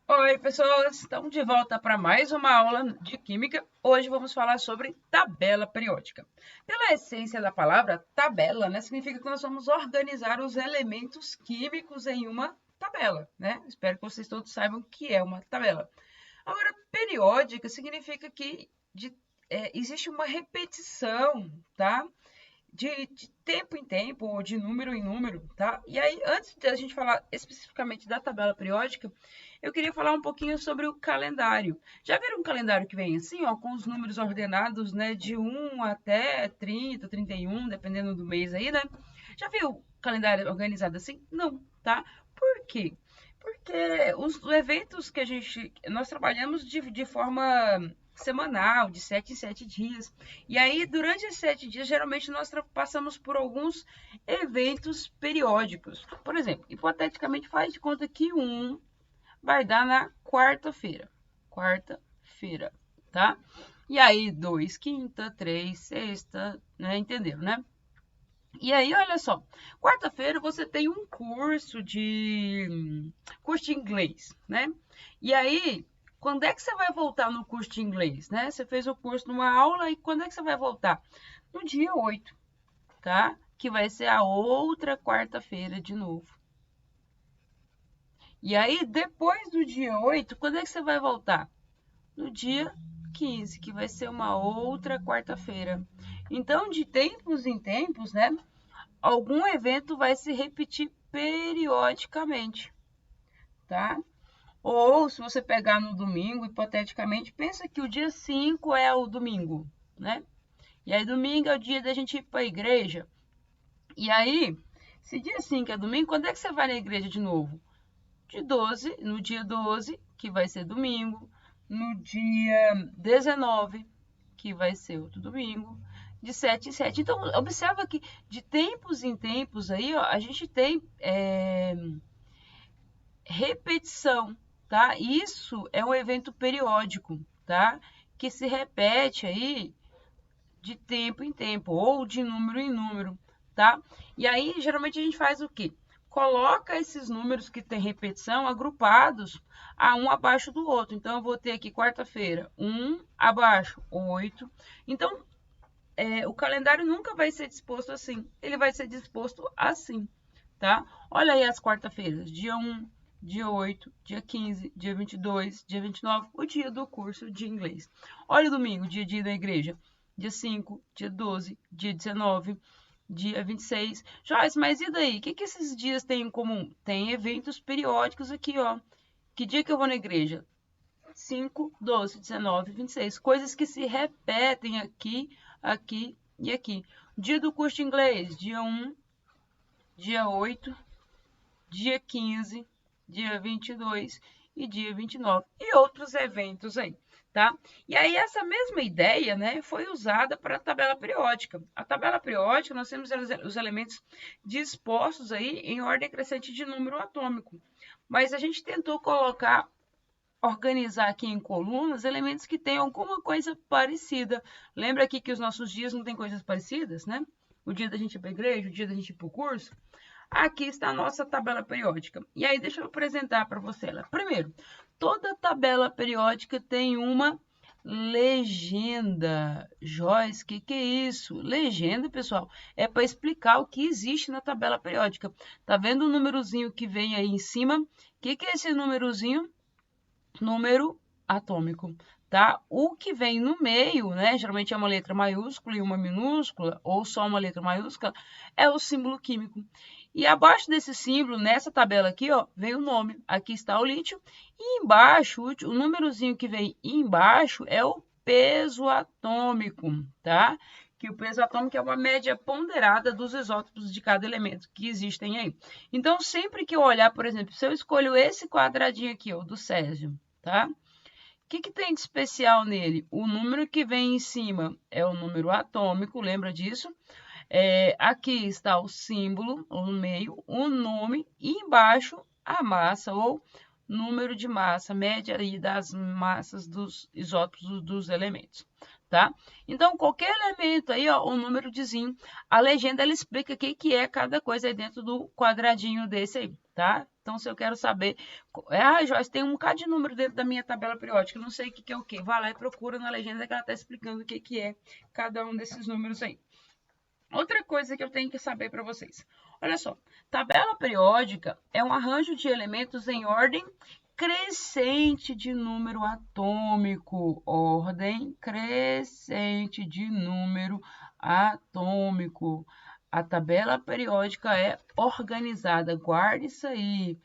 Oi, pessoas! Estamos de volta para mais uma aula de Química. Hoje vamos falar sobre tabela periódica. Pela essência da palavra tabela, né, significa que nós vamos organizar os elementos químicos em uma tabela, né? Espero que vocês todos saibam o que é uma tabela. Agora, periódica significa que existe uma repetição, tá? De tempo em tempo, ou de número em número, tá? E aí, antes da gente falar especificamente da tabela periódica, eu queria falar um pouquinho sobre o calendário. Já viram um calendário que vem assim, ó, com os números ordenados, né, de 1 até 30, 31, dependendo do mês aí, né? Já viu o calendário organizado assim? Não, tá? Por quê? Porque os eventos que nós trabalhamos de forma semanal, de 7 em 7 dias. E aí, durante esses 7 dias, geralmente nós passamos por alguns eventos periódicos. Por exemplo, hipoteticamente, faz de conta que um vai dar na quarta-feira. Quarta-feira, tá? E aí, dois, quinta, três, sexta, né? Entenderam, né? E aí, olha só, quarta-feira você tem um curso de inglês, né? E aí, quando é que você vai voltar no curso de inglês, né? Você fez o curso numa aula e quando é que você vai voltar? No dia 8, tá? Que vai ser a outra quarta-feira de novo. E aí, depois do dia 8, quando é que você vai voltar? No dia 15, que vai ser uma outra quarta-feira. Então, de tempos em tempos, né? Algum evento vai se repetir periodicamente, tá? Ou se você pegar no domingo, hipoteticamente, pensa que o dia 5 é o domingo, né? E aí domingo é o dia da gente ir para a igreja. E aí, se dia 5 é domingo, quando é que você vai na igreja de novo? No dia 12, que vai ser domingo, no dia 19, que vai ser outro domingo, de 7 em 7. Então, observa que de tempos em tempos aí, ó, a gente tem repetição, tá? Isso é um evento periódico, tá? Que se repete aí de tempo em tempo, ou de número em número, tá? E aí, geralmente, a gente faz o quê? Coloca esses números que tem repetição agrupados a um abaixo do outro. Então, eu vou ter aqui quarta-feira, 1 abaixo, 8. Então, o calendário nunca vai ser disposto assim, ele vai ser disposto assim, tá? Olha aí as quarta-feiras, dia 1, dia 8, dia 15, dia 22, dia 29, o dia do curso de inglês. Olha o domingo, dia da igreja, dia 5, dia 12, dia 19, dia 26. Joyce, mas e daí? O que esses dias têm em comum? Tem eventos periódicos aqui, ó. Que dia que eu vou na igreja? 5, 12, 19, 26. Coisas que se repetem aqui, aqui e aqui. Dia do curso de inglês, dia 1, dia 8, dia 15, dia 22 e dia 29. E outros eventos aí, tá? E aí essa mesma ideia, né, foi usada para a tabela periódica. A tabela periódica, nós temos os elementos dispostos aí em ordem crescente de número atômico. Mas a gente tentou colocar organizar aqui em colunas elementos que tenham alguma coisa parecida. Lembra aqui que os nossos dias não têm coisas parecidas, né? O dia da gente ir para a igreja, o dia da gente ir para o curso. Aqui está a nossa tabela periódica. E aí, deixa eu apresentar para você ela. Primeiro, toda tabela periódica tem uma legenda. Joyce, o que é isso? Legenda, pessoal, é para explicar o que existe na tabela periódica. Tá vendo o númerozinho que vem aí em cima? O que é esse númerozinho? Número atômico, tá? O que vem no meio, né? Geralmente é uma letra maiúscula e uma minúscula, ou só uma letra maiúscula, é o símbolo químico. E abaixo desse símbolo, nessa tabela aqui, ó, vem o nome. Aqui está o lítio. E embaixo, o númerozinho que vem embaixo é o peso atômico, tá? Que o peso atômico é uma média ponderada dos isótopos de cada elemento que existem aí. Então, sempre que eu olhar, por exemplo, se eu escolho esse quadradinho aqui, ó, do césio, tá? O que tem de especial nele? O número que vem em cima é o número atômico, lembra disso? Aqui está o símbolo, no meio, o nome, e embaixo a massa, ou número de massa, média aí das massas dos isótopos dos elementos, tá? Então, qualquer elemento aí, ó, o número dizinho, a legenda ela explica o que é cada coisa aí dentro do quadradinho desse aí, tá? Então, se eu quero saber... Joyce, tem um bocado de número dentro da minha tabela periódica, eu não sei o que é o quê. Vai lá e procura na legenda que ela está explicando o que é cada um desses números aí. Outra coisa que eu tenho que saber para vocês. Olha só, tabela periódica é um arranjo de elementos em ordem crescente de número atômico. Ordem crescente de número atômico. A tabela periódica é organizada, guarde isso aí,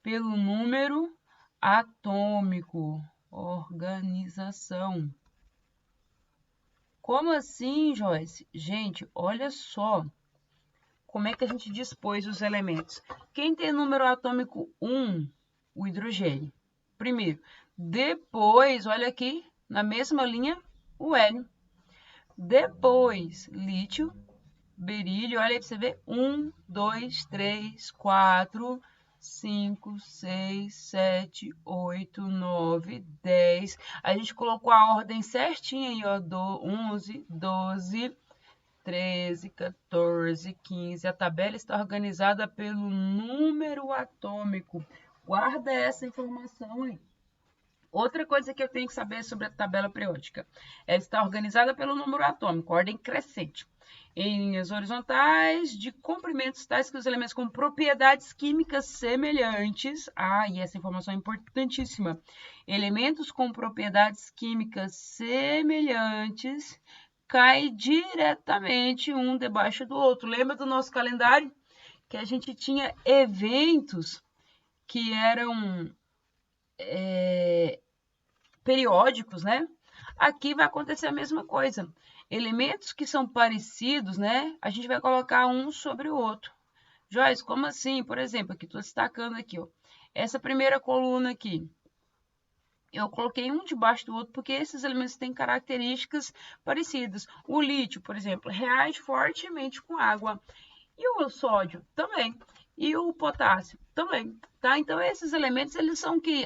pelo número atômico. Organização. Como assim, Joyce? Gente, olha só como é que a gente dispôs os elementos. Quem tem número atômico 1? O hidrogênio. Primeiro. Depois, olha aqui, na mesma linha, o hélio. Depois, lítio, berílio, olha aí para você ver. 1, 2, 3, 4, 5, 6, 7, 8, 9, 10. A gente colocou a ordem certinha aí, ó. 11, 12, 13, 14, 15. A tabela está organizada pelo número atômico. Guarda essa informação aí. Outra coisa que eu tenho que saber sobre a tabela periódica. Ela está organizada pelo número atômico, ordem crescente. Em linhas horizontais, de comprimentos tais que os elementos com propriedades químicas semelhantes. E essa informação é importantíssima. Elementos com propriedades químicas semelhantes caem diretamente um debaixo do outro. Lembra do nosso calendário? Que a gente tinha eventos que eram periódicos, né? Aqui vai acontecer a mesma coisa. Elementos que são parecidos, né? A gente vai colocar um sobre o outro. Joyce, como assim? Por exemplo, aqui estou destacando aqui, ó. Essa primeira coluna aqui. Eu coloquei um debaixo do outro porque esses elementos têm características parecidas. O lítio, por exemplo, reage fortemente com água. E o sódio também. E o potássio também, tá? Então, esses elementos, eles são que,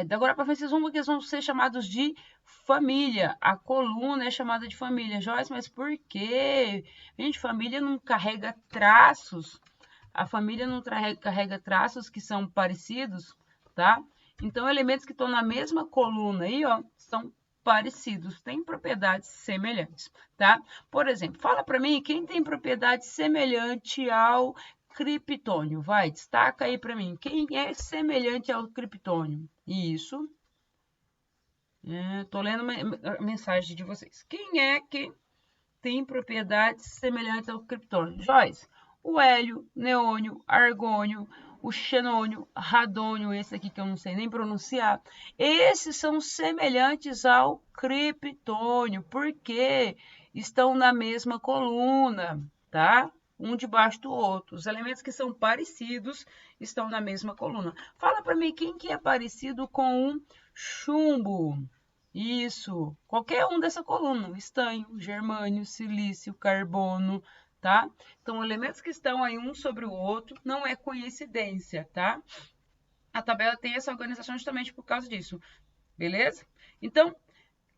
da agora para frente, vocês vão ver que eles vão ser chamados de família. A coluna é chamada de família. Joyce, mas por quê? Gente, família não carrega traços. A família não carrega traços que são parecidos, tá? Então, elementos que estão na mesma coluna aí, ó, são parecidos, têm propriedades semelhantes, tá? Por exemplo, fala para mim quem tem propriedade semelhante ao criptônio. Vai, destaca aí para mim. Quem é semelhante ao criptônio? Isso. Tô lendo a mensagem de vocês. Quem é que tem propriedades semelhantes ao criptônio? Joyce, o hélio, neônio, argônio, o xenônio, radônio, esse aqui que eu não sei nem pronunciar, esses são semelhantes ao criptônio, porque estão na mesma coluna, tá? Um debaixo do outro. Os elementos que são parecidos estão na mesma coluna. Fala para mim quem que é parecido com um chumbo. Isso, qualquer um dessa coluna, estanho, germânio, silício, carbono, tá? Então, elementos que estão aí um sobre o outro, não é coincidência, tá? A tabela tem essa organização justamente por causa disso, beleza? Então, o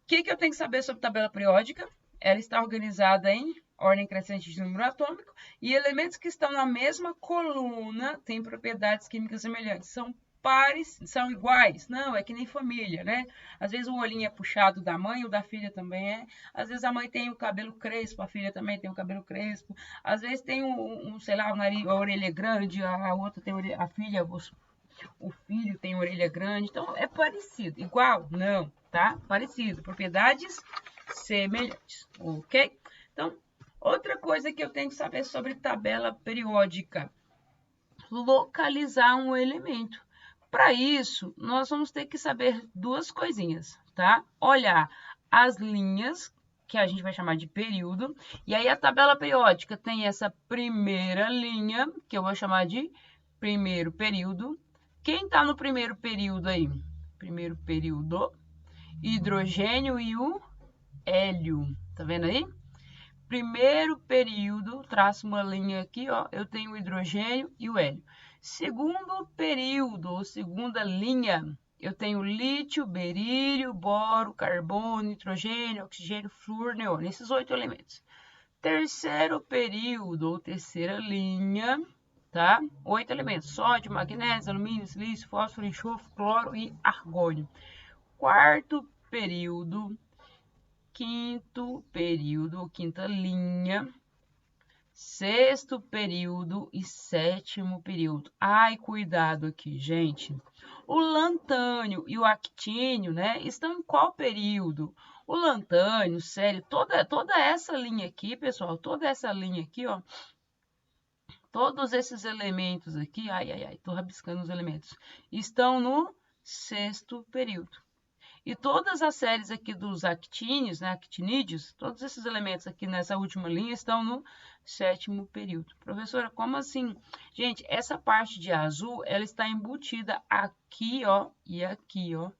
que eu tenho que saber sobre tabela periódica? Ela está organizada em ordem crescente de número atômico e elementos que estão na mesma coluna têm propriedades químicas semelhantes, são iguais. Não, é que nem família, né? Às vezes o olhinho é puxado da mãe, o da filha também é. Às vezes a mãe tem o cabelo crespo, a filha também tem o cabelo crespo. Às vezes tem sei lá, o nariz, a orelha grande, a outra tem a filha, o filho tem orelha grande. Então é parecido. Igual? Não, tá? Parecido. Propriedades semelhantes, ok? Então, outra coisa que eu tenho que saber sobre tabela periódica: localizar um elemento. Para isso, nós vamos ter que saber duas coisinhas, tá? Olhar as linhas, que a gente vai chamar de período, e aí a tabela periódica tem essa primeira linha, que eu vou chamar de primeiro período. Quem está no primeiro período aí? Primeiro período, hidrogênio e o hélio, tá vendo aí? Primeiro período, traço uma linha aqui, ó, eu tenho o hidrogênio e o hélio. Segundo período, ou segunda linha, eu tenho lítio, berílio, boro, carbono, nitrogênio, oxigênio, flúor, neônio, esses 8 elementos. Terceiro período, ou terceira linha, tá? 8 elementos: sódio, magnésio, alumínio, silício, fósforo, enxofre, cloro e argônio. Quarto período, quinto período, quinta linha, sexto período e sétimo período. Ai, cuidado aqui, gente. O lantânio e o actínio, né, estão em qual período? O lantânio, sério, toda essa linha aqui, pessoal, toda essa linha aqui, ó, todos esses elementos aqui, tô rabiscando os elementos, estão no sexto período. E todas as séries aqui dos actínios, né, actinídeos, todos esses elementos aqui nessa última linha estão no sétimo período. Professora, como assim? Gente, essa parte de azul, ela está embutida aqui, ó, e aqui, ó,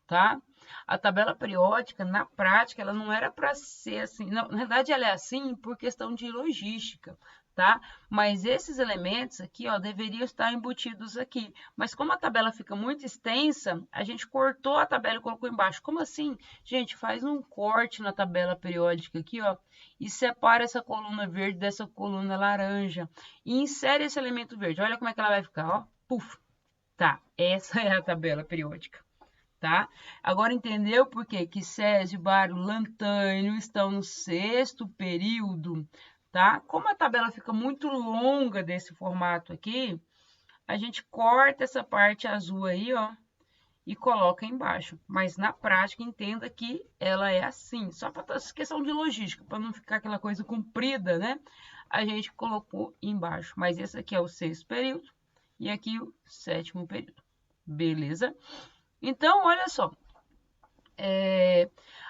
tá? A tabela periódica, na prática, ela não era para ser assim. Não, na verdade, ela é assim por questão de logística, tá? Mas esses elementos aqui, ó, deveriam estar embutidos aqui. Mas como a tabela fica muito extensa, a gente cortou a tabela e colocou embaixo. Como assim? Gente, faz um corte na tabela periódica aqui, ó, e separa essa coluna verde dessa coluna laranja. E insere esse elemento verde. Olha como é que ela vai ficar, ó. Puf! Tá, essa é a tabela periódica. Tá? Agora entendeu por quê? Que césio, bário, lantânio estão no sexto período, tá? Como a tabela fica muito longa desse formato aqui, a gente corta essa parte azul aí, ó, e coloca embaixo. Mas na prática, entenda que ela é assim, só para questão de logística, para não ficar aquela coisa comprida, né? A gente colocou embaixo. Mas esse aqui é o sexto período e aqui o sétimo período. Beleza? Então, olha só,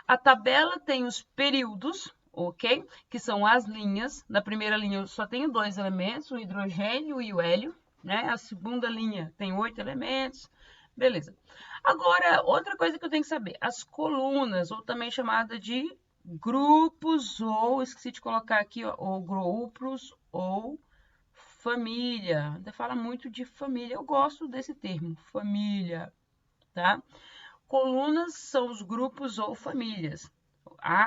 a tabela tem os períodos, ok? Que são as linhas. Na primeira linha eu só tenho 2 elementos, o hidrogênio e o hélio, né? A segunda linha tem 8 elementos, beleza. Agora, outra coisa que eu tenho que saber, as colunas, ou também chamada de grupos, ou, esqueci de colocar aqui, ó, ou grupos, ou família. Ainda fala muito de família, eu gosto desse termo, família, tá? Colunas são os grupos ou famílias.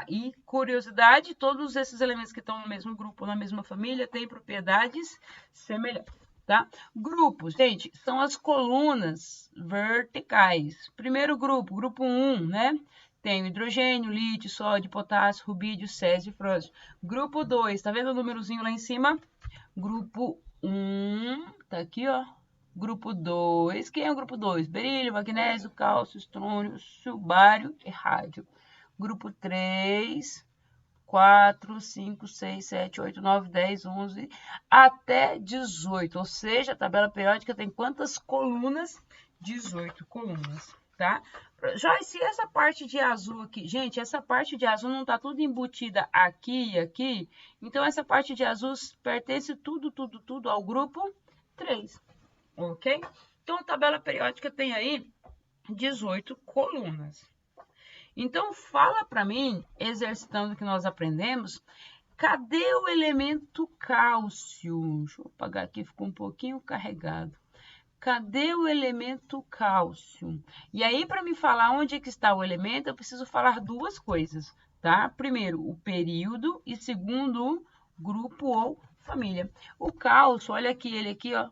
E curiosidade, todos esses elementos que estão no mesmo grupo ou na mesma família têm propriedades semelhantes, tá? Grupos, gente, são as colunas verticais. Primeiro grupo, grupo 1, né? Tem o hidrogênio, lítio, sódio, potássio, rubídio, césio e frósio. Grupo 2, tá vendo o númerozinho lá em cima? Grupo 1, tá aqui, ó. Grupo 2, quem é o grupo 2? Berílio, magnésio, cálcio, estrônio, bário e rádio. Grupo 3, 4, 5, 6, 7, 8, 9, 10, 11, até 18. Ou seja, a tabela periódica tem quantas colunas? 18 colunas, tá? Joyce, essa parte de azul aqui, gente, essa parte de azul não tá tudo embutida aqui e aqui, então essa parte de azul pertence tudo ao grupo 3. Ok? Então, a tabela periódica tem aí 18 colunas. Então, fala para mim, exercitando o que nós aprendemos, cadê o elemento cálcio? Deixa eu apagar aqui, ficou um pouquinho carregado. Cadê o elemento cálcio? E aí, para me falar onde é que está o elemento, eu preciso falar duas coisas, tá? Primeiro, o período e segundo, o grupo ou família. O cálcio, olha aqui, ele aqui, ó,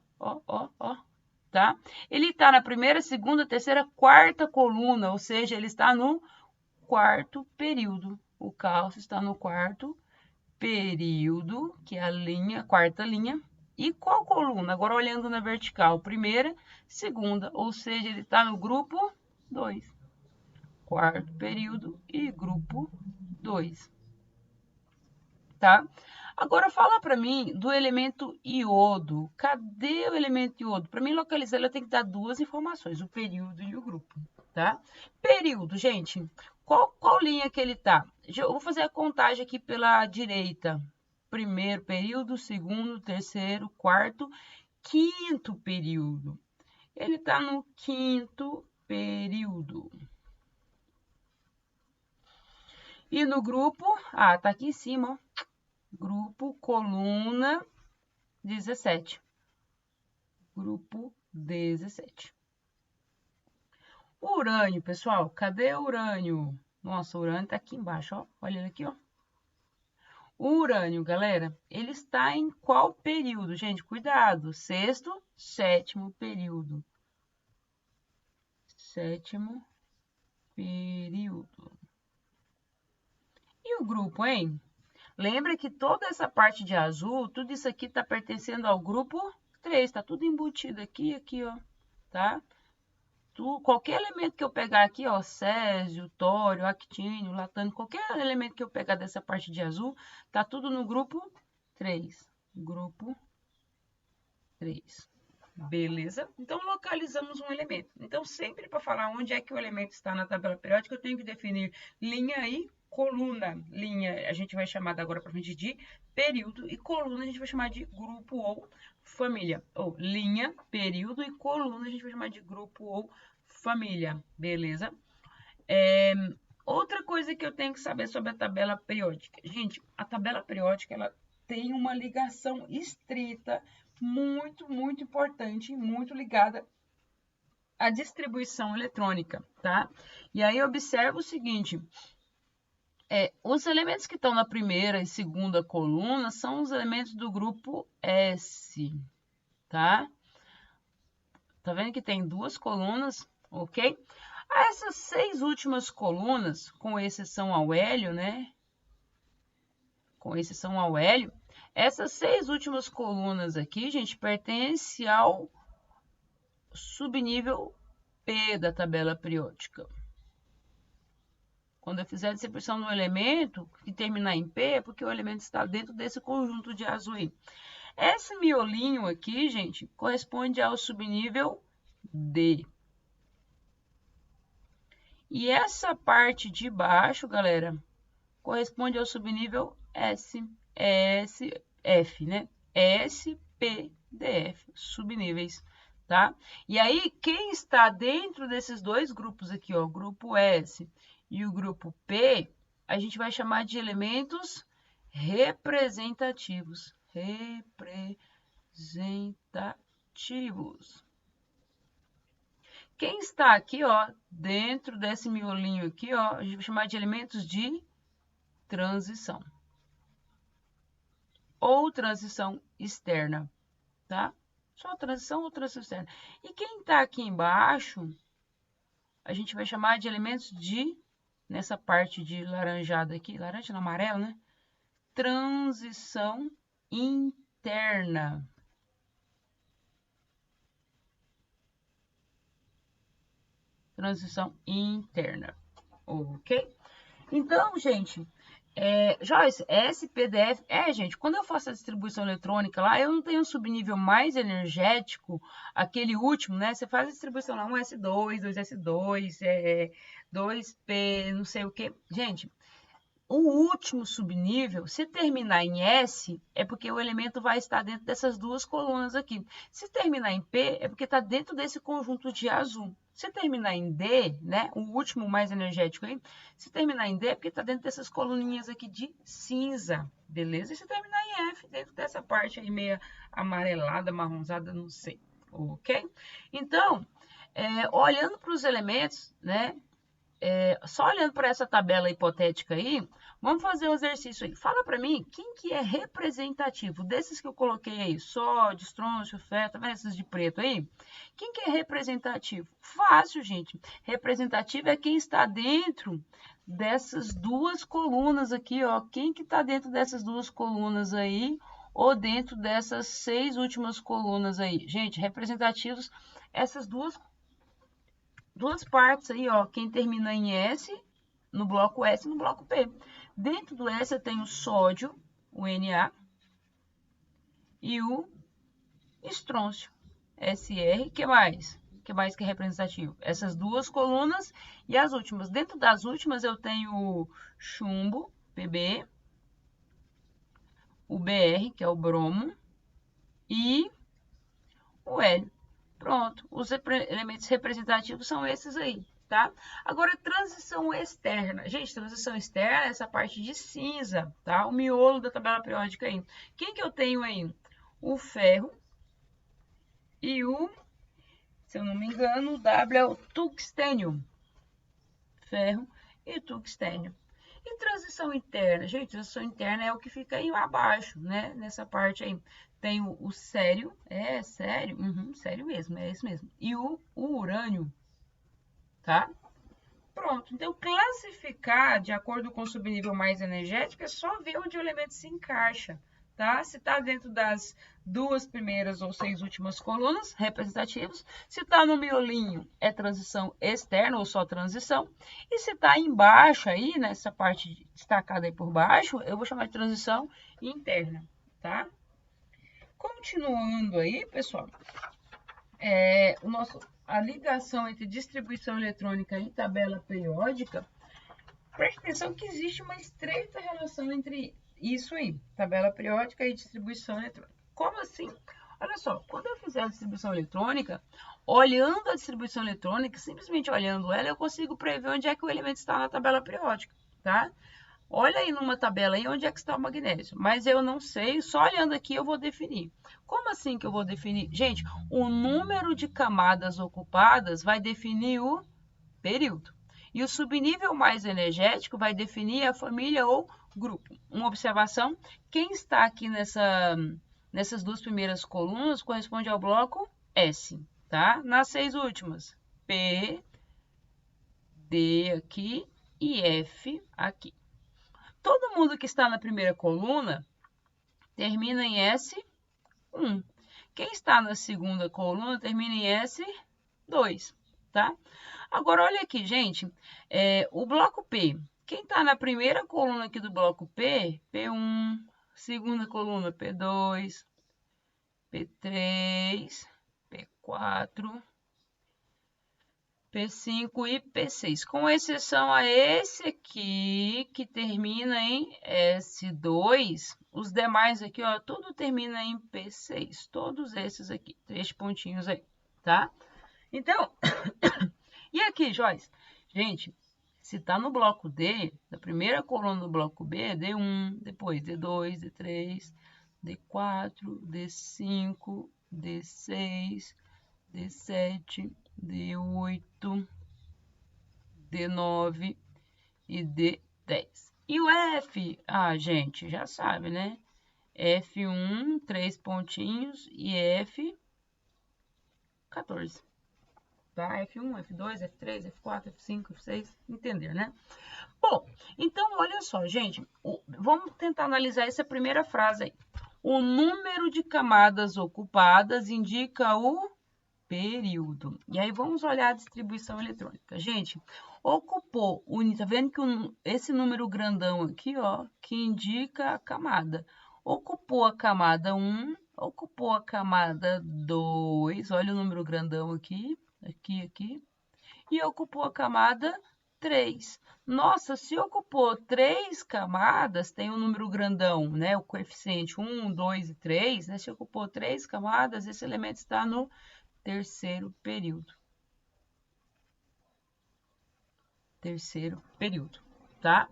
tá? Ele está na primeira, segunda, terceira, quarta coluna, ou seja, ele está no quarto período. O cálcio está no quarto período, que é a linha, quarta linha. E qual coluna? Agora olhando na vertical, primeira, segunda, ou seja, ele está no grupo 2. Quarto período e grupo 2. Tá? Agora fala para mim do elemento iodo. Cadê o elemento iodo? Para mim localizar, ele tem que dar duas informações, o período e o grupo, tá? Período, gente, qual linha que ele tá? Eu vou fazer a contagem aqui pela direita. Primeiro período, segundo, terceiro, quarto, quinto período. Ele está no quinto período. E no grupo, tá aqui em cima, ó. Grupo, coluna 17. Grupo 17. Urânio, pessoal, cadê o urânio? Nossa, o urânio tá aqui embaixo, ó. Olha ele aqui, ó. O urânio, galera, ele está em qual período? Gente, cuidado. Sexto, sétimo período. Sétimo período. E o grupo, hein? Lembra que toda essa parte de azul, tudo isso aqui está pertencendo ao grupo 3. Está tudo embutido aqui, ó. Tá? Qualquer elemento que eu pegar aqui, ó, césio, tório, actínio, latânio, qualquer elemento que eu pegar dessa parte de azul, tá tudo no grupo 3. Grupo 3. Beleza? Então, localizamos um elemento. Então, sempre para falar onde é que o elemento está na tabela periódica, eu tenho que definir linha e coluna. Linha a gente vai chamar agora para frente de período e coluna a gente vai chamar de grupo ou família. Ou linha, período e coluna a gente vai chamar de grupo ou família. Beleza? Outra coisa que eu tenho que saber sobre a tabela periódica. Gente, a tabela periódica ela tem uma ligação estreita, muito importante, muito ligada à distribuição eletrônica, tá? E aí observa o seguinte, os elementos que estão na primeira e segunda coluna são os elementos do grupo S, tá? Tá vendo que tem duas colunas, ok? Essas 6 últimas colunas, com exceção ao hélio, né? Com exceção ao hélio, essas 6 últimas colunas aqui, gente, pertencem ao subnível P da tabela periódica. Quando eu fizer a distribuição do elemento que terminar em P, é porque o elemento está dentro desse conjunto de azul aí. Esse miolinho aqui, gente, corresponde ao subnível D. E essa parte de baixo, galera, corresponde ao subnível F, né? S, P, D, F, subníveis, tá? E aí, quem está dentro desses dois grupos aqui, ó, o grupo S e o grupo P, a gente vai chamar de elementos representativos. Representativos. Quem está aqui, ó, dentro desse miolinho aqui, ó, a gente vai chamar de elementos de transição. Ou transição externa, tá? Só transição ou transição externa. E quem está aqui embaixo, a gente vai chamar de elementos de, nessa parte de laranjado aqui, laranja não, amarelo, né? Transição interna. Transição interna, ok? Então, gente, Joyce, SPDF, gente, quando eu faço a distribuição eletrônica lá, eu não tenho um subnível mais energético, aquele último, né? Você faz a distribuição lá, 1S2, 2S2, 2P, não sei o que. Gente, o último subnível, se terminar em S, é porque o elemento vai estar dentro dessas duas colunas aqui. Se terminar em P, é porque está dentro desse conjunto de azul. Se terminar em D, né, o último mais energético aí, se terminar em D, é porque está dentro dessas coluninhas aqui de cinza, beleza? E se terminar em F, dentro dessa parte aí meio amarelada, marronzada, não sei, ok? Então, olhando para os elementos, né, só olhando para essa tabela hipotética aí, vamos fazer um exercício aí. Fala para mim quem que é representativo desses que eu coloquei aí, sódio, estrôncio, ferro, tá vendo esses de preto aí? Quem que é representativo? Fácil, gente. Representativo é quem está dentro dessas duas colunas aqui, ó. Quem que está dentro dessas duas colunas aí ou dentro dessas 6 últimas colunas aí? Gente, representativos, essas duas partes aí, ó, quem termina em S, no bloco S e no bloco P. Dentro do S eu tenho o sódio, o Na, e o estrôncio, Sr. Que mais? Que mais que é representativo? Essas duas colunas e as últimas. Dentro das últimas eu tenho o chumbo, Pb, o Br, que é o bromo, e o Hélio. Pronto, os elementos representativos são esses aí, tá? Agora, transição externa. Gente, transição externa é essa parte de cinza, tá? O miolo da tabela periódica aí. Quem que eu tenho aí? O ferro e o, se eu não me engano, o W é o tungstênio. Ferro e tungstênio. E transição interna? Gente, transição interna é o que fica aí abaixo, né? Nessa parte aí. Tem o sério, sério, sério mesmo, é isso mesmo. E o urânio, tá? Pronto, então classificar de acordo com o subnível mais energético é só ver onde o elemento se encaixa, tá? Se está dentro das 2 primeiras ou 6 últimas colunas representativas, se está no miolinho é transição externa ou só transição, e se está embaixo aí, nessa parte destacada aí por baixo, eu vou chamar de transição interna, tá? Continuando aí, pessoal, a ligação entre distribuição eletrônica e tabela periódica, preste atenção que existe uma estreita relação entre isso aí, tabela periódica e distribuição eletrônica. Como assim? Olha só, quando eu fizer a distribuição eletrônica, olhando a distribuição eletrônica, simplesmente olhando ela, eu consigo prever onde é que o elemento está na tabela periódica, tá? Olha aí numa tabela aí onde é que está o magnésio, mas eu não sei, só olhando aqui eu vou definir. Como assim que eu vou definir? Gente, o número de camadas ocupadas vai definir o período. E o subnível mais energético vai definir a família ou grupo. Uma observação, quem está aqui nessas 2 primeiras colunas corresponde ao bloco S, tá? Nas 6 últimas, P, D aqui e F aqui. Todo mundo que está na primeira coluna termina em S1. Quem está na segunda coluna termina em S2, tá? Agora, olha aqui, gente, o bloco P. Quem está na primeira coluna aqui do bloco P, P1, segunda coluna P2, P3, P4, P5 e P6, com exceção a esse aqui, que termina em S2, os demais aqui, ó, tudo termina em P6, todos esses aqui, 3 pontinhos aí, tá? Então, e aqui, Joyce? Gente, se tá no bloco D, na primeira coluna do bloco B é D1, depois D2, D3, D4, D5, D6, D7, D8, D9 e D10. E o F? Ah, gente, já sabe, né? F1, 3 pontinhos e F14. Tá? F1, F2, F3, F4, F5, F6, entender, né? Bom, então olha só, gente, vamos tentar analisar essa primeira frase aí. O número de camadas ocupadas indica o período. E aí vamos olhar a distribuição eletrônica. Gente, ocupou, tá vendo que esse número grandão aqui, ó, que indica a camada. Ocupou a camada 1, ocupou a camada 2, olha o número grandão aqui, aqui, e ocupou a camada 3. Nossa, se ocupou 3 camadas, tem um número grandão, né? O coeficiente 1, 2 e 3, né? Se ocupou 3 camadas, esse elemento está no terceiro período. Terceiro período, tá?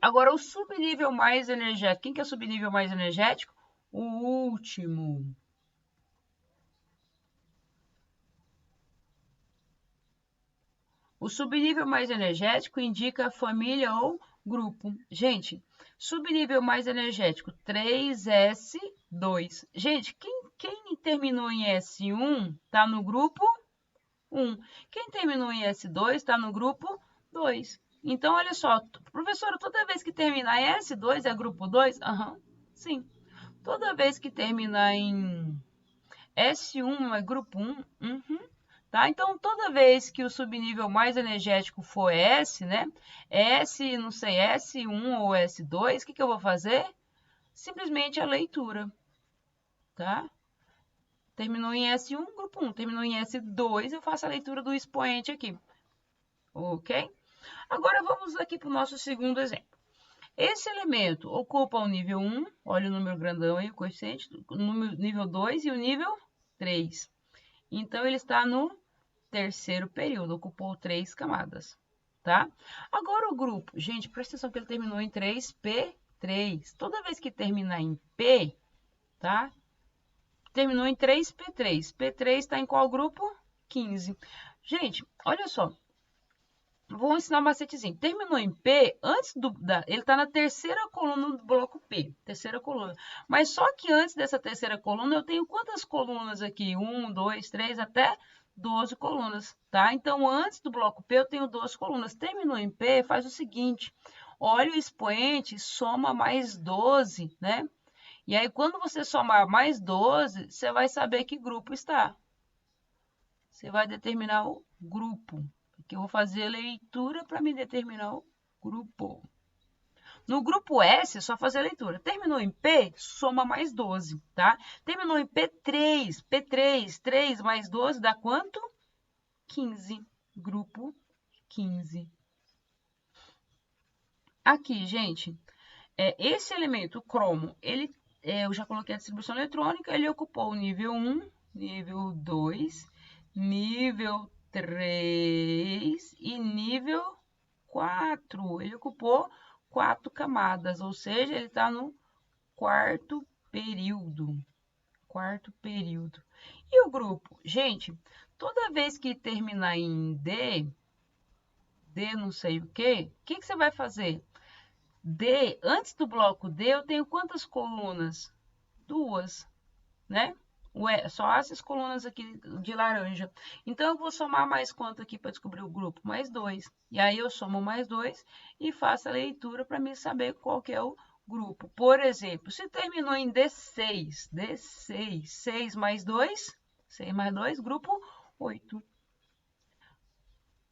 Agora, o subnível mais energético. Quem que é o subnível mais energético? O último. O subnível mais energético indica a família ou grupo. Gente, subnível mais energético 3S2. Gente, quem terminou em S1 está no grupo 1. Quem terminou em S2 está no grupo 2. Então, olha só, professora, toda vez que terminar em S2 é grupo 2? Sim. Toda vez que terminar em S1 é grupo 1? Tá? Então, toda vez que o subnível mais energético for S, né? S, não sei, S1 ou S2, o que eu vou fazer? Simplesmente a leitura, tá? Terminou em S1, grupo 1. Terminou em S2, eu faço a leitura do expoente aqui. Ok? Agora, vamos aqui para o nosso segundo exemplo. Esse elemento ocupa o nível 1, olha o número grandão aí, o coeficiente, o nível 2 e o nível 3. Então, ele está no terceiro período, ocupou 3 camadas, tá? Agora o grupo, gente, presta atenção que ele terminou em 3P3. Toda vez que terminar em P, tá? Terminou em 3P3. P3 está em qual grupo? 15. Gente, olha só. Vou ensinar um macetezinho. Terminou em P, antes ele está na terceira coluna do bloco P. Terceira coluna. Mas só que antes dessa terceira coluna, eu tenho quantas colunas aqui? 1, 2, 3, até 12 colunas, tá? Então, antes do bloco P, eu tenho 12 colunas. Terminou em P, faz o seguinte. Olha o expoente, soma mais 12, né? E aí, quando você somar mais 12, você vai saber que grupo está. Você vai determinar o grupo. Porque eu vou fazer a leitura para me determinar o grupo. No grupo S, é só fazer a leitura. Terminou em P, soma mais 12, tá? Terminou em P3, P3, 3 mais 12 dá quanto? 15. Grupo 15. Aqui, gente, esse elemento, o cromo, eu já coloquei a distribuição eletrônica, ele ocupou o nível 1, nível 2, nível 3 e nível 4. Ele ocupou 4 camadas, ou seja, ele está no quarto período. Quarto período. E o grupo? Gente, toda vez que terminar em D não sei o que você vai fazer? D, antes do bloco D, eu tenho quantas colunas? 2, né? Ué, só essas colunas aqui de laranja. Então, eu vou somar mais quanto aqui para descobrir o grupo? Mais 2. E aí, eu somo mais 2 e faço a leitura para me saber qual que é o grupo. Por exemplo, se terminou em D6, 6 mais 2, 6 mais 2, grupo 8.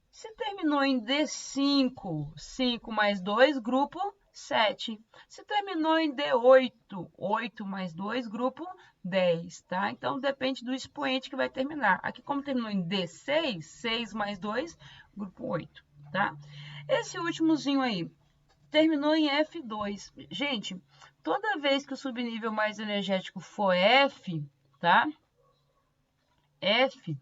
Se terminou em D5, 5 mais 2, grupo 7. Se terminou em D8, 8 mais 2, grupo 10, tá? Então, depende do expoente que vai terminar. Aqui, como terminou em D6, 6 mais 2, grupo 8, tá? Esse últimozinho aí, terminou em F2. Gente, toda vez que o subnível mais energético for F, tá? F,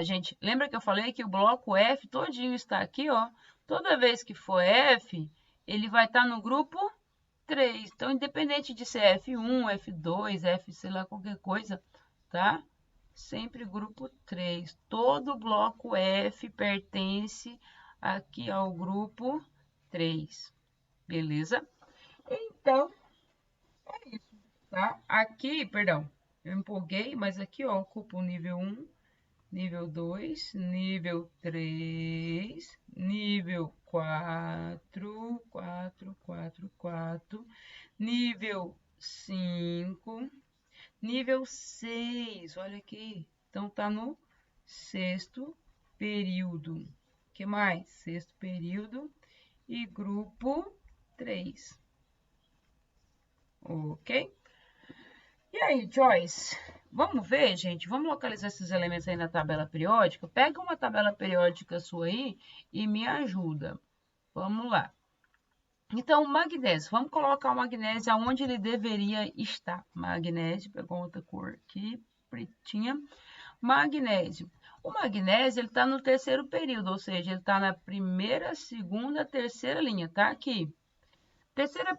gente, lembra que eu falei que o bloco F todinho está aqui, ó. Toda vez que for F, ele vai estar no grupo 3. Então, independente de ser F1, F2, F, sei lá, qualquer coisa, tá? Sempre grupo 3. Todo bloco F pertence aqui ao grupo 3. Beleza? Então, é isso, tá? Aqui, perdão, eu empolguei, mas aqui, ó, ocupa o nível 1, nível 2, nível 3, nível 4, 4, 4, 4, nível 5, nível 6, olha aqui. Então, tá no sexto período. Que mais? Sexto período e grupo 3. Ok? E aí, Joyce? Vamos ver, gente? Vamos localizar esses elementos aí na tabela periódica? Pega uma tabela periódica sua aí e me ajuda. Vamos lá. Então, o magnésio. Vamos colocar o magnésio aonde ele deveria estar. Magnésio, pegou outra cor aqui, pretinha. Magnésio. O magnésio, ele está no terceiro período, ou seja, ele está na primeira, segunda, terceira linha. Tá aqui. Terceiro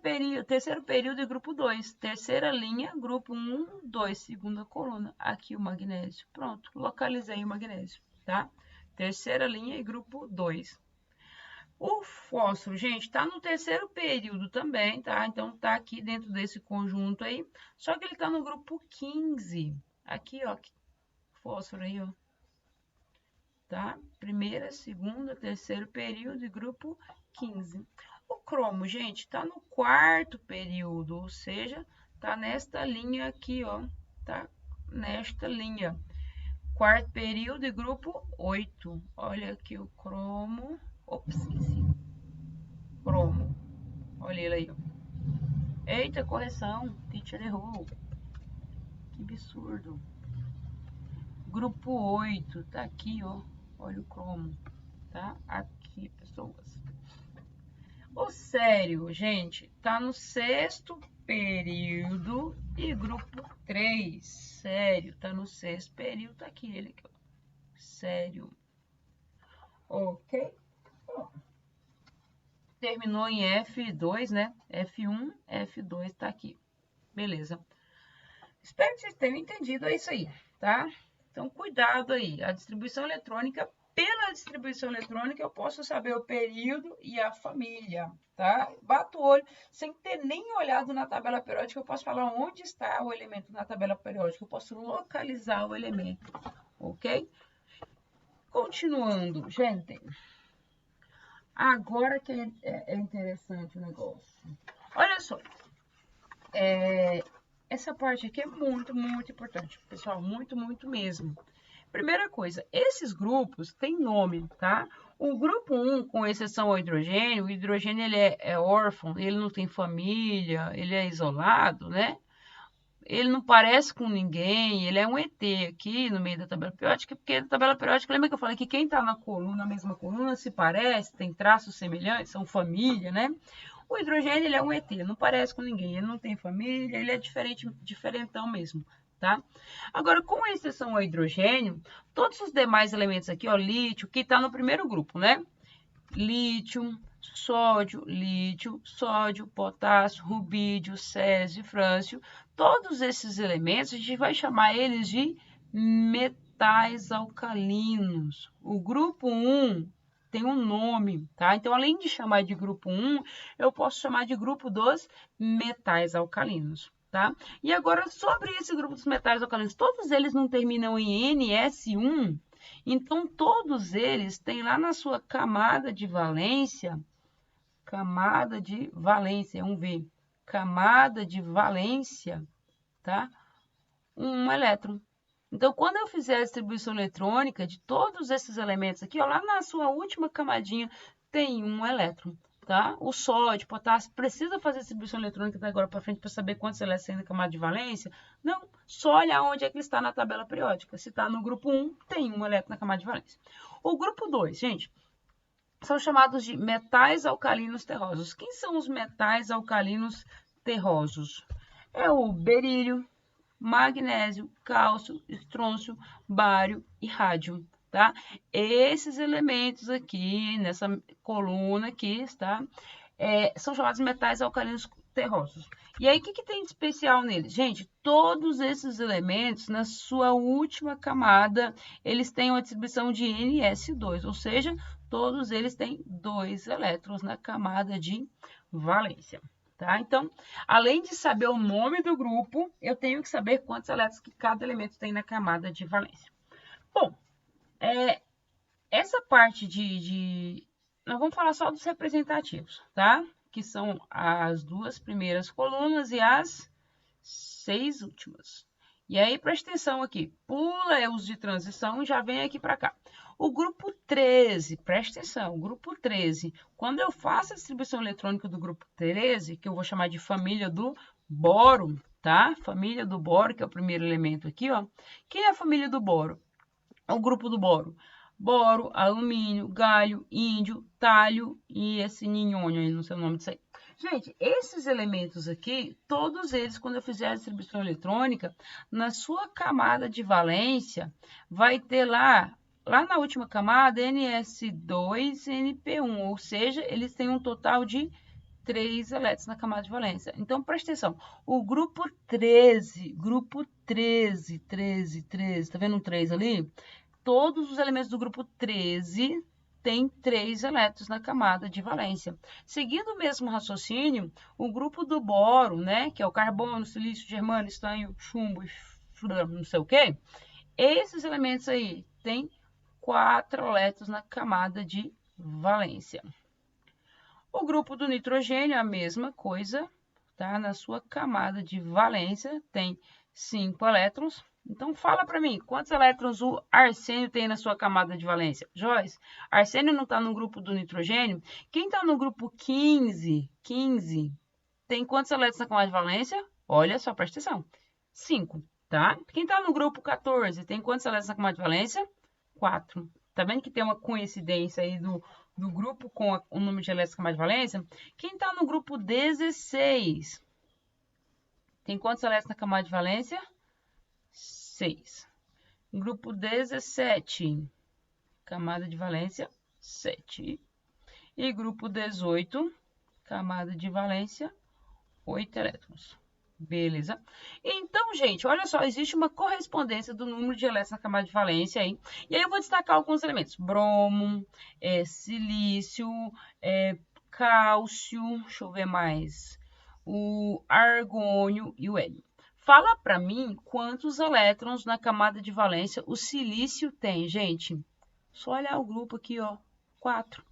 período e grupo 2. Terceira linha, grupo 1, 2, segunda coluna. Aqui o magnésio. Pronto, localizei o magnésio, tá? Terceira linha e grupo 2. O fósforo, gente, tá no terceiro período também, tá? Então, tá aqui dentro desse conjunto aí. Só que ele tá no grupo 15. Aqui, ó, fósforo aí, ó. Tá? Primeira, segunda, terceiro período e grupo 15. O cromo, gente, tá no quarto período, ou seja, tá nesta linha aqui, ó, tá? Nesta linha. Quarto período e grupo 8. Olha aqui o cromo. Ops, esqueci. Cromo. Olha ele aí, ó. Eita, correção. Teacher errou. Que absurdo. Grupo 8, tá aqui, ó. Olha o cromo, tá? Aqui, pessoas. O sério, gente, tá no sexto período e grupo 3. Sério, tá no sexto período, tá aqui ele aqui, ó. Sério. Ok? Ó. Terminou em F2, né? F1, F2 tá aqui. Beleza. Espero que vocês tenham entendido isso aí, tá? Então, cuidado aí. A distribuição eletrônica, pela distribuição eletrônica, eu posso saber o período e a família, tá? Bato o olho, sem ter nem olhado na tabela periódica, eu posso falar onde está o elemento na tabela periódica, eu posso localizar o elemento, ok? Continuando, gente, agora que é interessante o negócio. Olha só, essa parte aqui é muito, muito importante, pessoal, muito, muito mesmo. Primeira coisa, esses grupos têm nome, tá? O grupo 1, com exceção ao hidrogênio, o hidrogênio ele é órfão, ele não tem família, ele é isolado, né? Ele não parece com ninguém, ele é um ET aqui no meio da tabela periódica, porque a tabela periódica, lembra que eu falei que quem está na coluna, na mesma coluna, se parece, tem traços semelhantes, são família, né? O hidrogênio, ele é um ET, não parece com ninguém, ele não tem família, ele é diferentão mesmo, tá? Agora, com exceção ao hidrogênio, todos os demais elementos aqui, ó, lítio, que está no primeiro grupo, né? Lítio, sódio, potássio, rubídio, césio e frâncio, todos esses elementos, a gente vai chamar eles de metais alcalinos. O grupo 1 tem um nome, tá? Então, além de chamar de grupo 1, eu posso chamar de grupo dos metais alcalinos, tá? E agora, sobre esse grupo dos metais alcalinos, todos eles não terminam em NS1, então todos eles têm lá na sua camada de valência, vamos ver, camada de valência, tá? Um elétron. Então, quando eu fizer a distribuição eletrônica de todos esses elementos aqui, ó, lá na sua última camadinha tem um elétron, tá? O sódio, potássio, precisa fazer a distribuição eletrônica da agora para frente para saber quantos elétrons tem na camada de valência? Não, só olhar onde é que ele está na tabela periódica. Se está no grupo 1, tem um elétron na camada de valência. O grupo 2, gente, são chamados de metais alcalinos terrosos. Quem são os metais alcalinos terrosos? É o berílio, magnésio, cálcio, estrôncio, bário e rádio, tá? Esses elementos aqui, nessa coluna aqui, tá? São chamados metais alcalinos terrosos. E aí, o que tem de especial neles? Gente, todos esses elementos, na sua última camada, eles têm uma distribuição de NS2, ou seja, todos eles têm 2 elétrons na camada de valência. Tá? Então, além de saber o nome do grupo, eu tenho que saber quantos elétrons que cada elemento tem na camada de valência. Bom, essa parte nós vamos falar só dos representativos, tá? Que são as 2 primeiras colunas e as 6 últimas. E aí, presta atenção aqui, pula os de transição e já vem aqui para cá. O grupo 13, presta atenção, o grupo 13, quando eu faço a distribuição eletrônica do grupo 13, que eu vou chamar de família do boro, tá? Família do boro, que é o primeiro elemento aqui, ó. Quem é a família do boro? É o grupo do boro. Boro, alumínio, galho, índio, talho e esse ninhônio aí, não sei o nome disso aí. Gente, esses elementos aqui, todos eles, quando eu fizer a distribuição eletrônica, na sua camada de valência, vai ter lá na última camada, NS2 e NP1, ou seja, eles têm um total de 3 elétrons na camada de valência. Então, presta atenção, o grupo 13, tá vendo um 3 ali? Todos os elementos do grupo 13 têm 3 elétrons na camada de valência. Seguindo o mesmo raciocínio, o grupo do boro, né, que é o carbono, silício, germânio, estanho, chumbo e não sei o que, esses elementos aí têm 4 elétrons na camada de valência. O grupo do nitrogênio, a mesma coisa, tá? Na sua camada de valência tem 5 elétrons. Então, fala para mim, quantos elétrons o arsênio tem na sua camada de valência? Joyce, arsênio não está no grupo do nitrogênio? Quem está no grupo 15, tem quantos elétrons na camada de valência? Olha só, presta atenção. 5, tá? Quem está no grupo 14, tem quantos elétrons na camada de valência? 4. Tá vendo que tem uma coincidência aí do grupo com o número de elétrons na camada de valência? Quem está no grupo 16, tem quantos elétrons na camada de valência? 6. Grupo 17, camada de valência 7. E grupo 18, camada de valência 8 elétrons. Beleza? Então, gente, olha só, existe uma correspondência do número de elétrons na camada de valência aí. E aí eu vou destacar alguns elementos. Bromo, silício, cálcio, deixa eu ver mais. O argônio e o hélio. Fala para mim quantos elétrons na camada de valência o silício tem, gente. Só olhar o grupo aqui, ó. 4.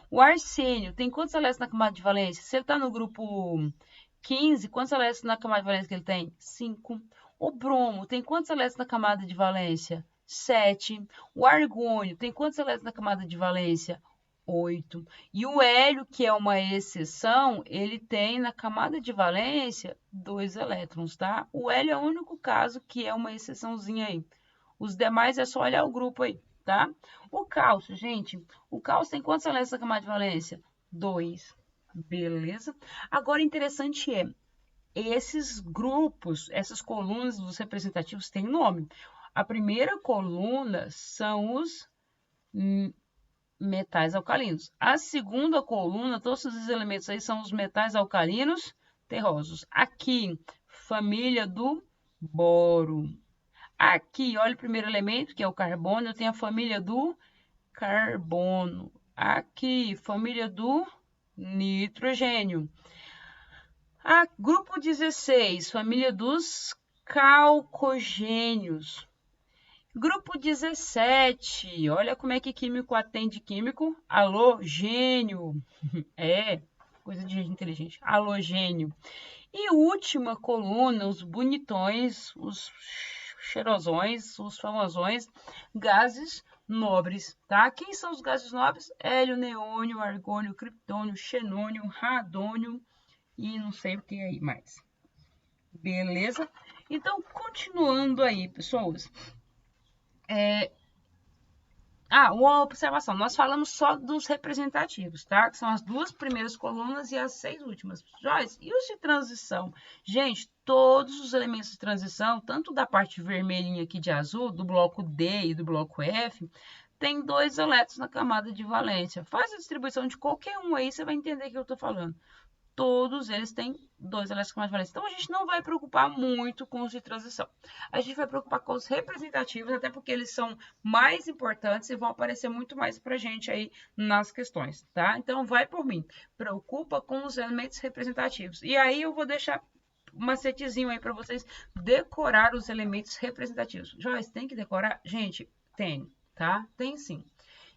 O arsênio tem quantos elétrons na camada de valência? Se ele está no grupo 15, quantos elétrons na camada de valência que ele tem? 5. O bromo tem quantos elétrons na camada de valência? 7. O argônio tem quantos elétrons na camada de valência? 8. E o hélio, que é uma exceção, ele tem na camada de valência 2 elétrons, tá? O hélio é o único caso que é uma exceçãozinha aí. Os demais é só olhar o grupo aí, tá? O cálcio, gente, o cálcio tem quantos elétrons na camada de valência? 2. Beleza? Agora, interessante é, esses grupos, essas colunas dos representativos têm nome. A primeira coluna são os metais alcalinos. A segunda coluna, todos esses elementos aí são os metais alcalinos terrosos. Aqui, família do boro. Aqui, olha o primeiro elemento, que é o carbono, eu tenho a família do carbono. Aqui, família do nitrogênio. Grupo 16, família dos calcogênios. Grupo 17, olha como é que químico atende químico. Halogênio. É, coisa de gente inteligente. Halogênio. E última coluna, os bonitões, os cheirosões, os famosões, gases nobres, tá? Quem são os gases nobres? Hélio, neônio, argônio, criptônio, xenônio, radônio e não sei o que aí mais. Beleza? Então, continuando aí, pessoas. Uma observação. Nós falamos só dos representativos, tá? Que são as 2 primeiras colunas e as 6 últimas. Joyce, e os de transição? Gente, todos os elementos de transição, tanto da parte vermelhinha aqui de azul, do bloco D e do bloco F, tem 2 elétrons na camada de valência. Faz a distribuição de qualquer um aí, você vai entender o que eu estou falando. Todos eles têm 2 elétrons com mais valência. Então, a gente não vai preocupar muito com os de transição. A gente vai preocupar com os representativos, até porque eles são mais importantes e vão aparecer muito mais para a gente aí nas questões, tá? Então, vai por mim. Preocupa com os elementos representativos. E aí, eu vou deixar um macetezinho aí para vocês decorar os elementos representativos. Joyce, tem que decorar? Gente, tem, tá? Tem sim.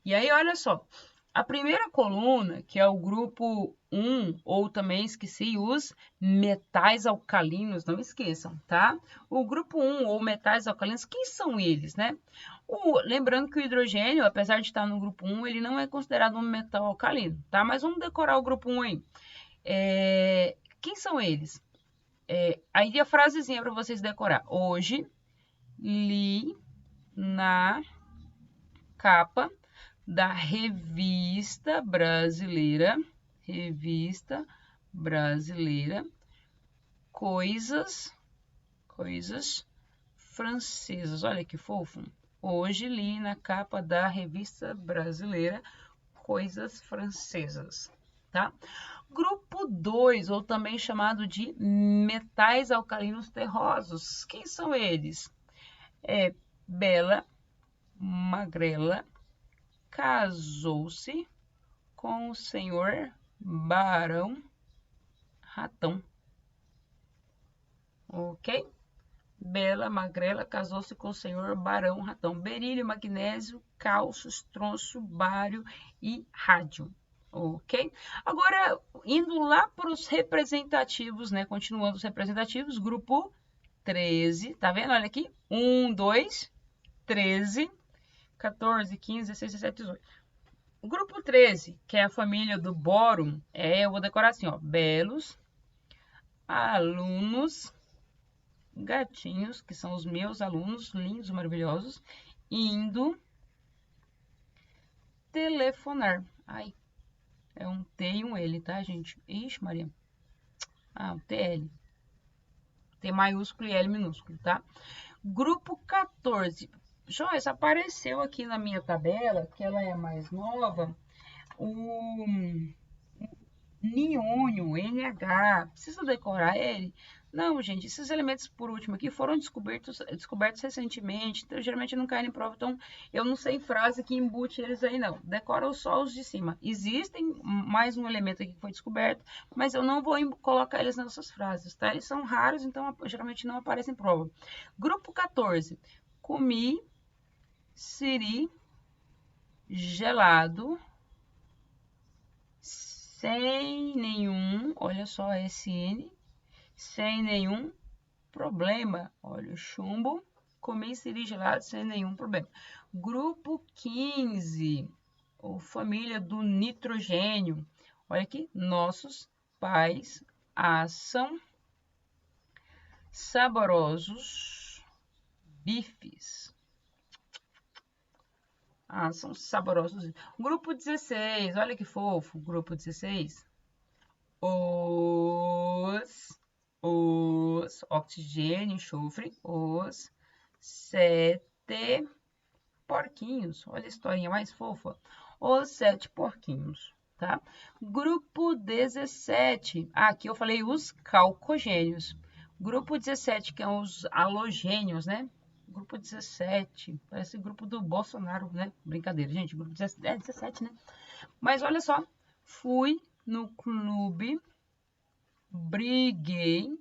E aí, olha só. A primeira coluna, que é o grupo 1, ou também esqueci os metais alcalinos, não esqueçam, tá? O grupo 1, ou metais alcalinos, quem são eles, né? Lembrando que o hidrogênio, apesar de estar no grupo 1, ele não é considerado um metal alcalino, tá? Mas vamos decorar o grupo 1 aí. Quem são eles? Aí a frasezinha para vocês decorar. Hoje, li na capa da Revista Brasileira, coisas francesas. Olha que fofo. Hoje li na capa da Revista Brasileira coisas francesas, tá? Grupo 2, ou também chamado de metais alcalinos terrosos. Quem são eles? Bela, Magrela, casou-se com o senhor Barão Ratão. Ok? Bela Magrela casou-se com o senhor Barão Ratão. Berílio, magnésio, cálcio, estrôncio, bário e rádio. Ok? Agora, indo lá para os representativos, né? Continuando os representativos, grupo 13, tá vendo? Olha aqui. 1, 2, 13, 14, 15, 16, 17, 18. O grupo 13, que é a família do boro, eu vou decorar assim, ó. Belos, alunos, gatinhos, que são os meus alunos, lindos, maravilhosos, indo telefonar. Ai, é um T e um L, tá, gente? Ixi, Maria. Um TL. T maiúsculo e L minúsculo, tá? Grupo 14. Joyce, apareceu aqui na minha tabela, que ela é mais nova, o niônio, NH. Precisa decorar ele? Não, gente, esses elementos, por último aqui, foram descobertos recentemente, então geralmente não caem em prova, então eu não sei frase que embute eles aí não. Decora só os de cima. Existem mais um elemento aqui que foi descoberto, mas eu não vou colocar eles nessas frases, tá? Eles são raros, então geralmente não aparecem em prova. Grupo 14. Comi siri gelado sem nenhum, olha só, SN, sem nenhum problema. Olha o chumbo, comi siri gelado sem nenhum problema. Grupo 15, ou família do nitrogênio. Olha aqui, nossos pais assam saborosos bifes. São saborosos. Grupo 16, olha que fofo, grupo 16. Os oxigênio, enxofre, os 7 porquinhos. Olha a historinha mais fofa. Os 7 porquinhos, tá? Grupo 17. Aqui eu falei os calcogênios. Grupo 17, que é os halogênios, né? Grupo 17, parece o grupo do Bolsonaro, né? Brincadeira, gente. Grupo 17, 17, né? Mas olha só, fui no clube, briguei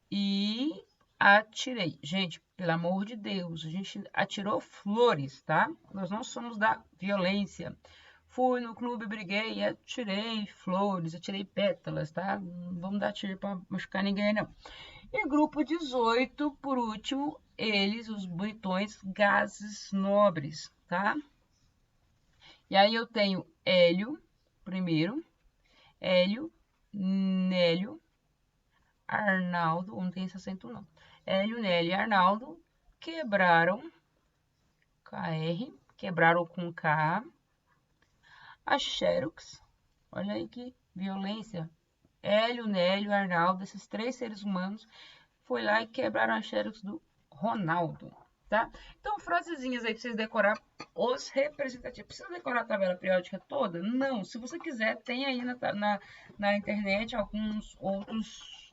e atirei. Gente, pelo amor de Deus, a gente atirou flores, tá? Nós não somos da violência. Fui no clube, briguei e atirei flores, atirei pétalas, tá? Não vamos dar tiro pra machucar ninguém, não. E grupo 18, por último, eles, os bonitões, gases nobres, tá? E aí eu tenho hélio, primeiro, hélio, Nélio, Arnaldo, não tem esse acento não. Hélio, Nélio e Arnaldo quebraram, KR, quebraram com K, a Xerox. Olha aí que violência. Hélio, Nélio, Arnaldo, esses 3 seres humanos, foi lá e quebraram a Xerox do Ronaldo, tá? Então, frasezinhas aí pra vocês decorar os representativos. Precisa decorar a tabela periódica toda? Não. Se você quiser, tem aí na internet alguns outros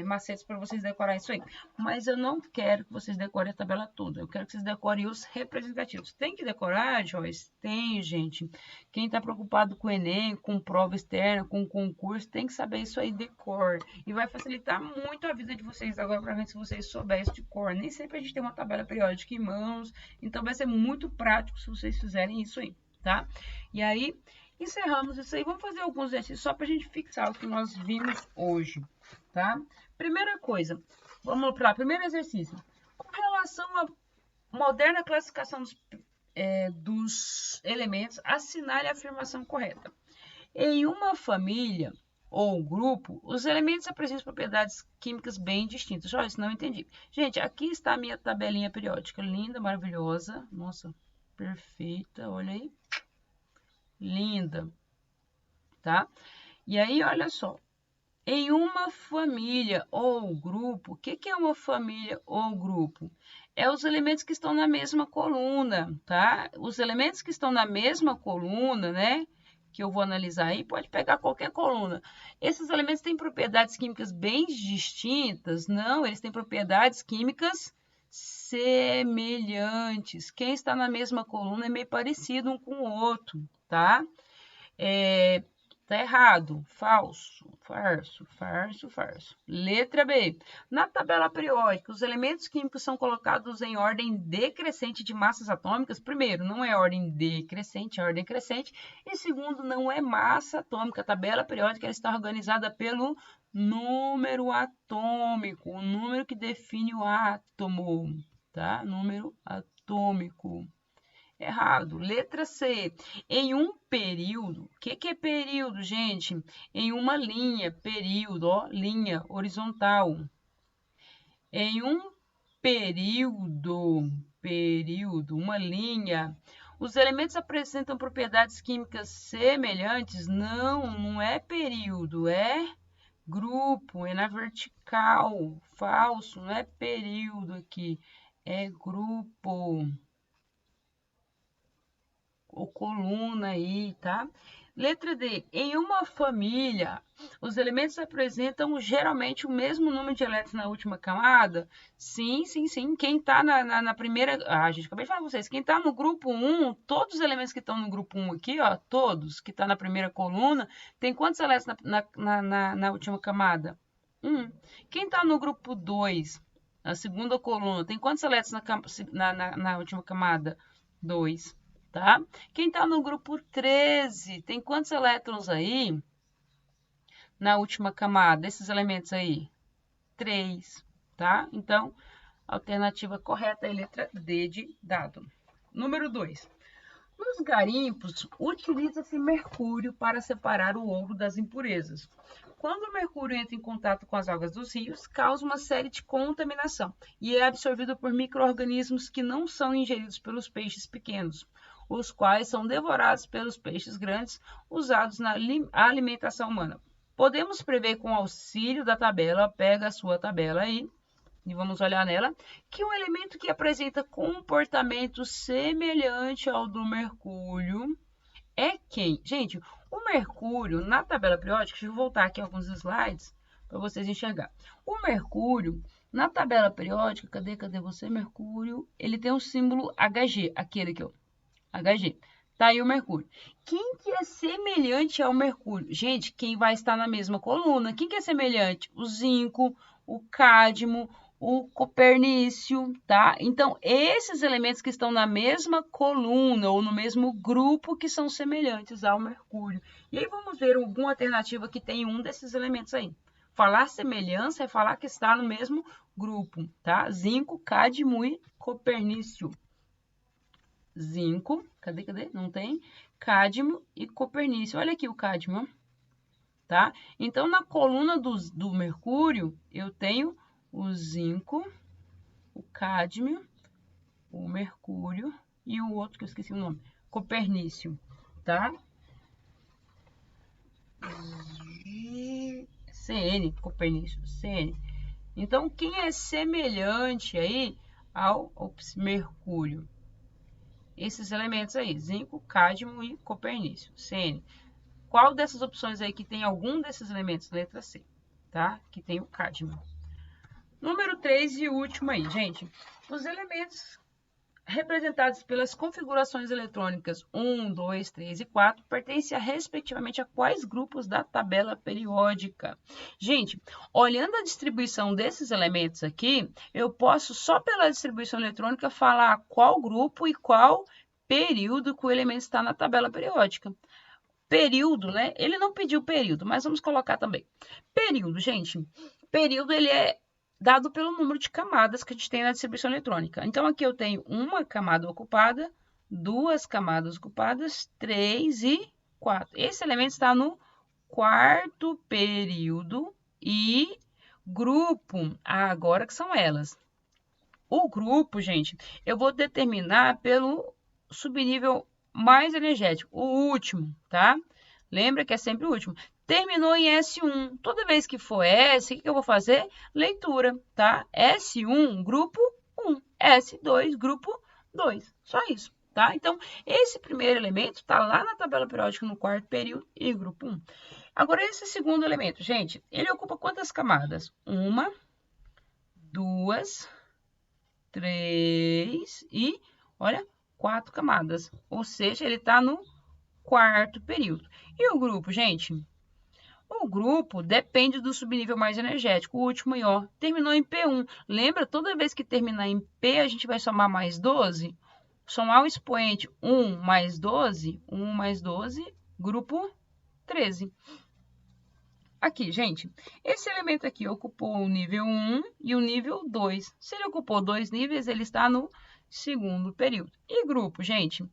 macetes para vocês decorar isso aí. Mas eu não quero que vocês decorem a tabela toda. Eu quero que vocês decorem os representativos. Tem que decorar, Joyce? Tem, gente. Quem está preocupado com o Enem, com prova externa, com concurso, tem que saber isso aí de cor. E vai facilitar muito a vida de vocês agora para ver se vocês souberem isso de cor. Nem sempre a gente tem uma tabela periódica em mãos. Então vai ser muito prático se vocês fizerem isso aí, tá? E aí, encerramos isso aí. Vamos fazer alguns exercícios só para a gente fixar o que nós vimos hoje, tá? Primeira coisa, vamos para o primeiro exercício. Com relação à moderna classificação dos elementos, assinale a afirmação correta. Em uma família ou grupo, os elementos apresentam propriedades químicas bem distintas. Olha, isso não entendi. Gente, aqui está a minha tabelinha periódica. Linda, maravilhosa. Nossa, perfeita. Olha aí. Linda. Tá? E aí, olha só. Em uma família ou grupo, o que é uma família ou grupo? É os elementos que estão na mesma coluna, tá? Os elementos que estão na mesma coluna, né? Que eu vou analisar aí, pode pegar qualquer coluna. Esses elementos têm propriedades químicas bem distintas? Não, eles têm propriedades químicas semelhantes. Quem está na mesma coluna é meio parecido um com o outro, tá? Tá errado. Falso. Farso. Farso. Farso. Letra B. Na tabela periódica, os elementos químicos são colocados em ordem decrescente de massas atômicas. Primeiro, não é ordem decrescente, é ordem crescente. E segundo, não é massa atômica. A tabela periódica ela está organizada pelo número atômico, o número que define o átomo, tá? Número atômico. Errado. Letra C. Em um período. O que é período, gente? Em uma linha. Período, ó, linha horizontal. Em um período. Período, uma linha. Os elementos apresentam propriedades químicas semelhantes? Não, não é período, é grupo, é na vertical. Falso, não é período aqui, é grupo. Ou coluna aí, tá? Letra D. Em uma família, os elementos apresentam geralmente o mesmo número de elétrons na última camada? Sim, sim, sim. Quem está na primeira... Ah, gente, acabei de falar com vocês. Quem está no grupo 1, todos os elementos que estão no grupo 1 aqui, ó, todos que estão na primeira coluna, tem quantos elétrons na última camada? 1. Quem está no grupo 2, na segunda coluna, tem quantos elétrons na última camada? 2. Tá? Quem está no grupo 13, tem quantos elétrons aí na última camada desses elementos aí? 3, tá? Então, a alternativa correta é a letra D de dado. Número 2. Nos garimpos, utiliza-se mercúrio para separar o ouro das impurezas. Quando o mercúrio entra em contato com as algas dos rios, causa uma série de contaminação e é absorvido por micro-organismos que não são ingeridos pelos peixes pequenos, os quais são devorados pelos peixes grandes usados na alimentação humana. Podemos prever com o auxílio da tabela, pega a sua tabela aí, e vamos olhar nela, que um elemento que apresenta comportamento semelhante ao do mercúrio é quem? Gente, o mercúrio, na tabela periódica, deixa eu voltar aqui alguns slides para vocês enxergar. O mercúrio, na tabela periódica, cadê você, mercúrio? Ele tem o símbolo Hg, aquele aqui, ó, Hg. Tá aí o mercúrio. Quem que é semelhante ao mercúrio? Gente, quem vai estar na mesma coluna. Quem que é semelhante? O zinco, o cádmio, o copernício, tá? Então, esses elementos que estão na mesma coluna ou no mesmo grupo que são semelhantes ao mercúrio. E aí vamos ver alguma alternativa que tem um desses elementos aí. Falar semelhança é falar que está no mesmo grupo, tá? Zinco, cádmio e copernício. Zinco, cadê? Não tem. Cádmio e copernício. Olha aqui o cádmio, tá? Então, na coluna do mercúrio, eu tenho o zinco, o cádmio, o mercúrio e o outro que eu esqueci o nome, copernício, tá? CN, copernício, CN. Então, quem é semelhante aí ao mercúrio? Esses elementos aí, zinco, cádmio e copernício, CN. Qual dessas opções aí que tem algum desses elementos? Letra C, tá? Que tem o cádmio. Número 3 e último aí, gente. Os elementos representados pelas configurações eletrônicas 1, 2, 3 e 4 pertencem respectivamente a quais grupos da tabela periódica? Gente, olhando a distribuição desses elementos aqui, eu posso só pela distribuição eletrônica falar qual grupo e qual período que o elemento está na tabela periódica. Período, né? Ele não pediu período, mas vamos colocar também. Período, gente. Período, ele é dado pelo número de camadas que a gente tem na distribuição eletrônica. Então, aqui eu tenho uma camada ocupada, duas camadas ocupadas, 3 e 4. Esse elemento está no quarto período e grupo, agora que são elas. O grupo, gente, eu vou determinar pelo subnível mais energético, o último, tá? Lembra que é sempre o último. Terminou em S1. Toda vez que for S, o que eu vou fazer? Leitura, tá? S1, grupo 1. S2, grupo 2. Só isso, tá? Então, esse primeiro elemento está lá na tabela periódica no quarto período e grupo 1. Agora, esse segundo elemento, gente, ele ocupa quantas camadas? 1, 2, 3 e, olha, 4 camadas. Ou seja, ele está no quarto período. E o grupo, gente? O grupo depende do subnível mais energético. O último, ó, terminou em P1. Lembra, toda vez que terminar em P, a gente vai somar mais 12? Somar o expoente 1 mais 12, 1 mais 12, grupo 13. Aqui, gente, esse elemento aqui ocupou o nível 1 e o nível 2. Se ele ocupou 2 níveis, ele está no segundo período. E grupo, gente?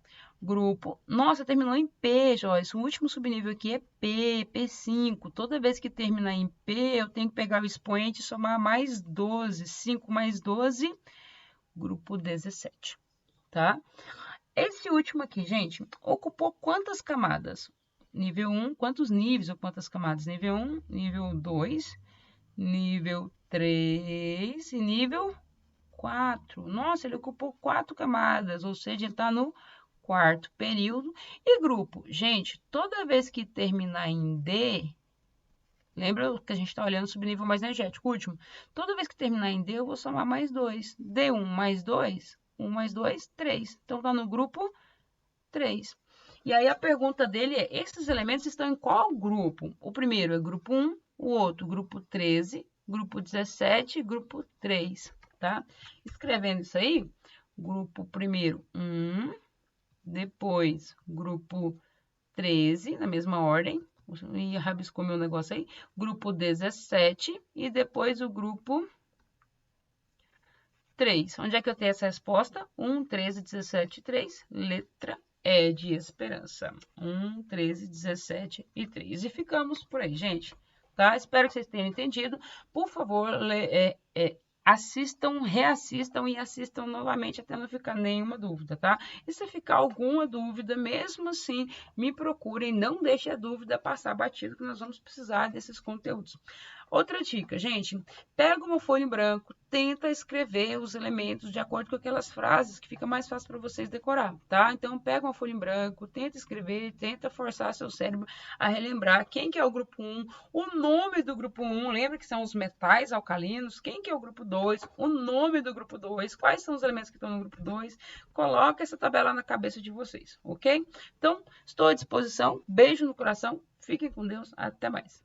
Grupo, nossa, terminou em P, Joyce. O último subnível aqui é P, P5. Toda vez que terminar em P, eu tenho que pegar o expoente e somar mais 12. 5 mais 12, grupo 17, tá? Esse último aqui, gente, ocupou quantas camadas? Nível 1, quantos níveis ou quantas camadas? Nível 1, nível 2, nível 3 e nível 4. Nossa, ele ocupou 4 camadas, ou seja, ele está no quarto período. E grupo, gente, toda vez que terminar em D, lembra que a gente está olhando sobre nível mais energético, último. Toda vez que terminar em D, eu vou somar mais 2. D1 mais 2, 1 mais 2, 3. Então, está no grupo 3. E aí a pergunta dele é, esses elementos estão em qual grupo? O primeiro é grupo 1, o outro grupo 13, grupo 17, grupo 3, tá? Escrevendo isso aí, grupo primeiro 1, depois grupo 13, na mesma ordem, e rabiscou meu negócio aí, grupo 17 e depois o grupo 3. Onde é que eu tenho essa resposta? 1, 13, 17, 3, letra E de esperança. 1, 13, 17 e 3. E ficamos por aí, gente. Tá? Espero que vocês tenham entendido. Por favor, assistam, reassistam e assistam novamente até não ficar nenhuma dúvida, tá? E se ficar alguma dúvida, mesmo assim, me procurem, não deixe a dúvida passar batido, que nós vamos precisar desses conteúdos. Outra dica, gente, pega uma folha em branco, tenta escrever os elementos de acordo com aquelas frases que fica mais fácil para vocês decorar, tá? Então, pega uma folha em branco, tenta escrever, tenta forçar seu cérebro a relembrar quem que é o grupo 1, o nome do grupo 1, lembra que são os metais alcalinos, quem que é o grupo 2, o nome do grupo 2, quais são os elementos que estão no grupo 2, coloca essa tabela na cabeça de vocês, ok? Então, estou à disposição, beijo no coração, fiquem com Deus, até mais.